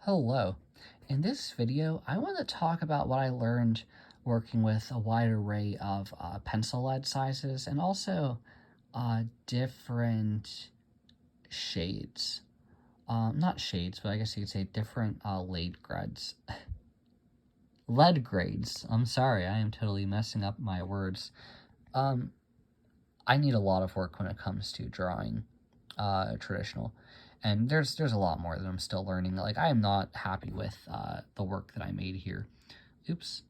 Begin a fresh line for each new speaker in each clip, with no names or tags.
Hello. In this video, I want to talk about what I learned working with a wide array of pencil lead sizes and also different shades. Not shades, but I guess you could say different lead grades. Lead grades. I'm sorry, I am totally messing up my words. I need a lot of work when it comes to drawing traditional. And there's a lot more that I'm still learning. Like, I am not happy with the work that I made here. Oops.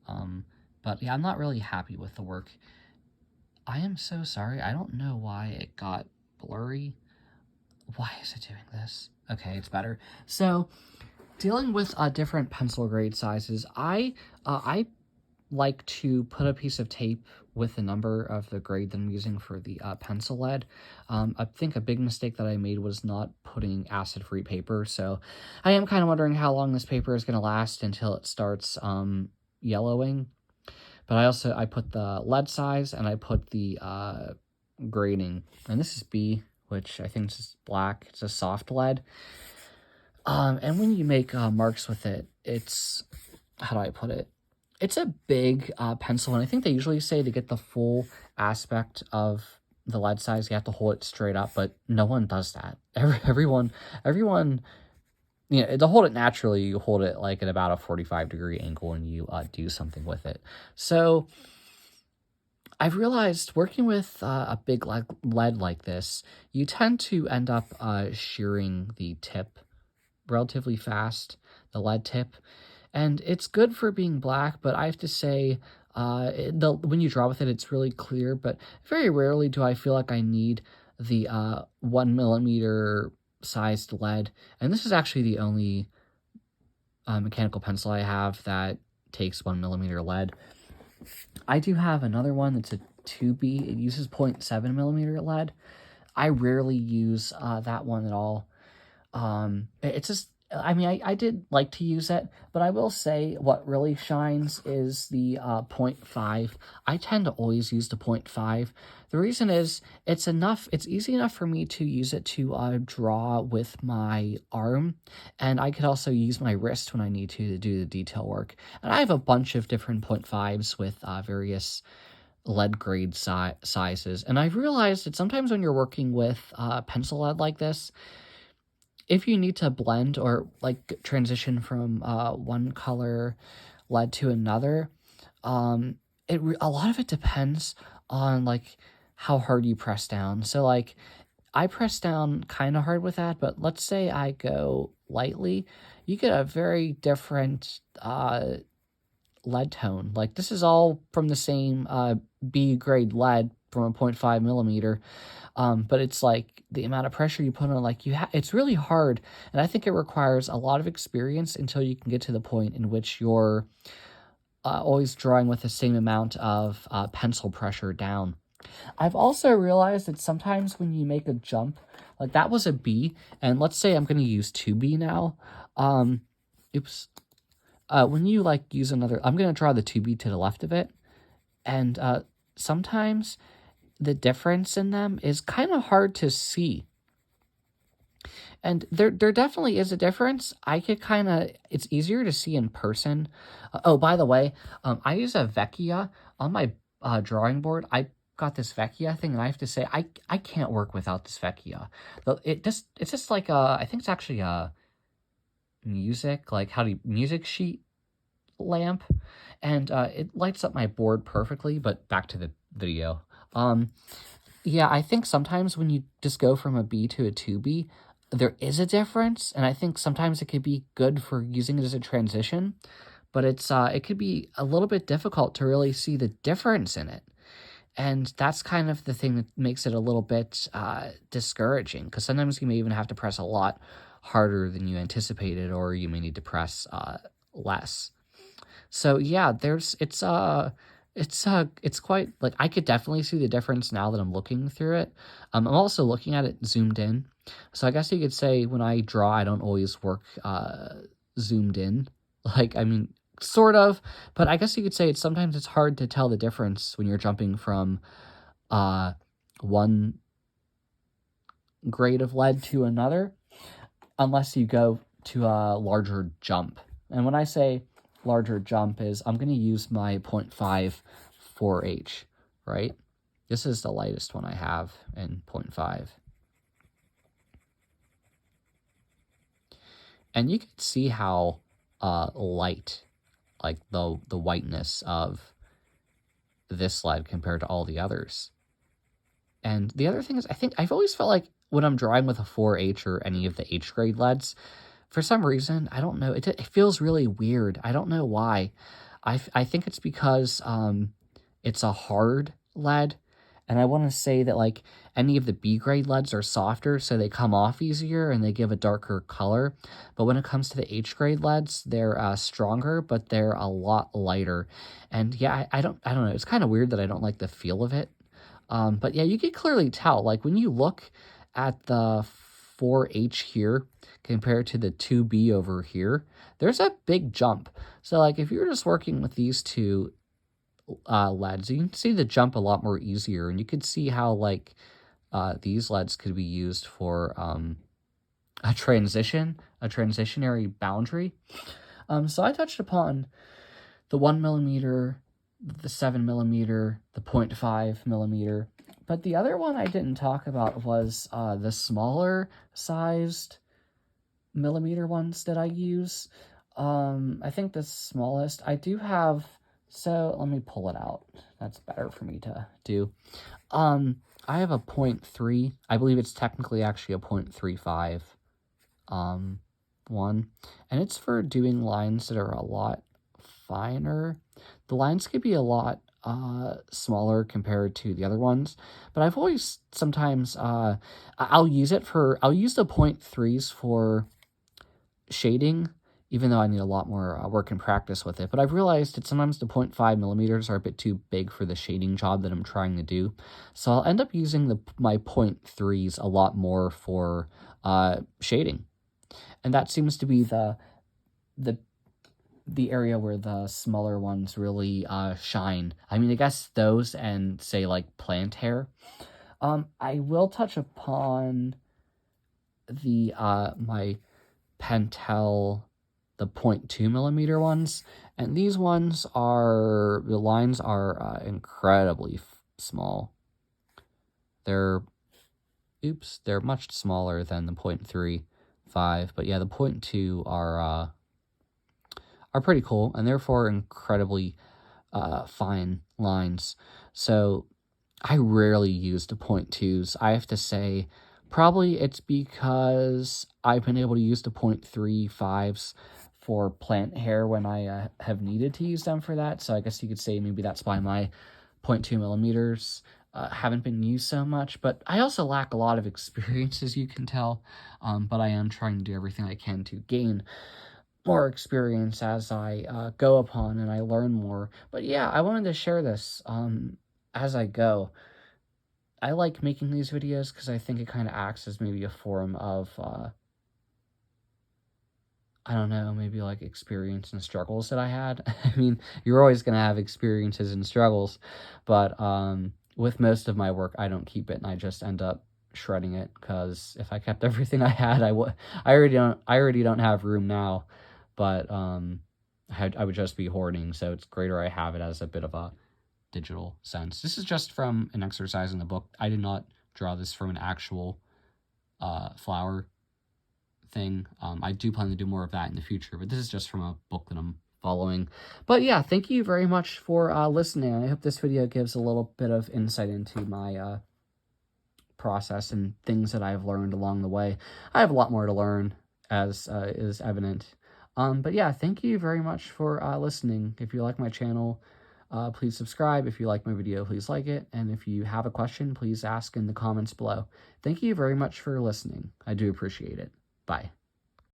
But yeah, I'm not really happy with the work. I am so sorry. I don't know why it got blurry. Why is it doing this? Okay, it's better. So, dealing with different pencil grade sizes, I like to put a piece of tape with the number of the grade that I'm using for the pencil lead. I think a big mistake that I made was not putting acid-free paper, so I am kind of wondering how long this paper is going to last until it starts yellowing. But I put the lead size and I put the grading, and this is B, which I think is black. It's a soft lead. And when you make marks with it, it's, how do I put it? It's a big pencil, and I think they usually say to get the full aspect of the lead size, you have to hold it straight up, but no one does that. Everyone, you know, to hold it naturally, you hold it like at about a 45-degree angle and you do something with it. So I've realized working with a big lead like this, you tend to end up shearing the tip relatively fast, the lead tip. And it's good for being black, but I have to say, when you draw with it, it's really clear, but very rarely do I feel like I need the 1mm sized lead. And this is actually the only mechanical pencil I have that takes 1mm lead. I do have another one that's a 2B. It uses 0.7mm lead. I rarely use that one at all. It's just, I mean, I did like to use it, but I will say what really shines is the 0.5. I tend to always use the 0.5. The reason is it's easy enough for me to use it to draw with my arm, and I could also use my wrist when I need to do the detail work. And I have a bunch of different 0.5s with various lead grade sizes, and I've realized that sometimes when you're working with pencil lead like this, if you need to blend or like transition from one color lead to another, a lot of it depends on like how hard you press down. So like I press down kind of hard with that, but let's say I go lightly, you get a very different lead tone. Like this is all from the same B grade lead from a 0.5mm. But it's like the amount of pressure you put on, like it's really hard. And I think it requires a lot of experience until you can get to the point in which you're always drawing with the same amount of pencil pressure down. I've also realized that sometimes when you make a jump, like that was a B, and let's say I'm going to use 2B now. Oops. When you like use another, I'm going to draw the 2B to the left of it. And sometimes the difference in them is kind of hard to see. And there definitely is a difference. It's easier to see in person. Oh, by the way, I use a Vecchia on my drawing board. I got this Vecchia thing, and I have to say, I can't work without this Vecchia. It's just like I think it's actually a music sheet lamp, and it lights up my board perfectly. But back to the video. Yeah, I think sometimes when you just go from a B to a 2B, there is a difference, and I think sometimes it could be good for using it as a transition, but it could be a little bit difficult to really see the difference in it. And that's kind of the thing that makes it a little bit discouraging, because sometimes you may even have to press a lot harder than you anticipated, or you may need to press less. So yeah, it's quite, like, I could definitely see the difference now that I'm looking through it. I'm also looking at it zoomed in. So I guess you could say when I draw, I don't always work zoomed in. Like, I mean, sort of, but I guess you could say sometimes it's hard to tell the difference when you're jumping from one grade of lead to another, unless you go to a larger jump. And when I say larger jump is I'm going to use my 0.5 4H, right? This is the lightest one I have in 0.5. And you can see how light, like the whiteness of this lead compared to all the others. And the other thing is, I think I've always felt like when I'm drawing with a 4H or any of the H grade leads, for some reason, I don't know, it feels really weird. I don't know why. I think it's because it's a hard lead, and I want to say that like any of the B grade leads are softer, so they come off easier and they give a darker color. But when it comes to the H grade leads, they're stronger, but they're a lot lighter. And yeah, I don't know. It's kind of weird that I don't like the feel of it. But yeah, you can clearly tell, like when you look at the 4H here compared to the 2B over here, there's a big jump. So like if you're just working with these two leads, you can see the jump a lot more easier, and you could see how like these leads could be used for a transitionary boundary. So I touched upon the 1mm, the 7mm, the 0.5mm, but the other one I didn't talk about was the smaller sized millimeter ones that I use. I think the smallest I do have, so let me pull it out. That's better for me to do. I have a 0.3. I believe it's technically actually a 0.35 one, and it's for doing lines that are a lot finer. The lines could be a lot smaller compared to the other ones, but I've always sometimes I'll use the 0.3s for shading, even though I need a lot more work and practice with it. But I've realized that sometimes the 0.5mm are a bit too big for the shading job that I'm trying to do. So I'll end up using my 0.3s a lot more for shading. And that seems to be the area where the smaller ones really shine. I mean, I guess those and, say, like, plant hair. I will touch upon the my Pentel, the 0.2mm ones, and these ones the lines are incredibly small. They're much smaller than the 0.35, but yeah, the 0.2 are pretty cool, and therefore incredibly fine lines. So I rarely use the 0.2s. I have to say, probably it's because I've been able to use the 0.35s for plant hair when I have needed to use them for that. So I guess you could say maybe that's why my 0.2mm haven't been used so much. But I also lack a lot of experience, as you can tell. But I am trying to do everything I can to gain more experience as I go upon and I learn more. But yeah, I wanted to share this as I go. I like making these videos because I think it kind of acts as maybe a form of, I don't know, maybe like experience and struggles that I had. I mean, you're always going to have experiences and struggles, but with most of my work, I don't keep it, and I just end up shredding it, because if I kept everything I had, I already don't have room now, but I would just be hoarding, so it's greater I have it as a bit of a digital sense. This is just from an exercise in the book. I did not draw this from an actual flower thing. I do plan to do more of that in the future, but this is just from a book that I'm following. But yeah, thank you very much for listening. I hope this video gives a little bit of insight into my process and things that I've learned along the way. I have a lot more to learn, as is evident. But yeah, thank you very much for listening. If you like my channel, please subscribe. If you like my video, please like it. And if you have a question, please ask in the comments below. Thank you very much for listening. I do appreciate it. Bye.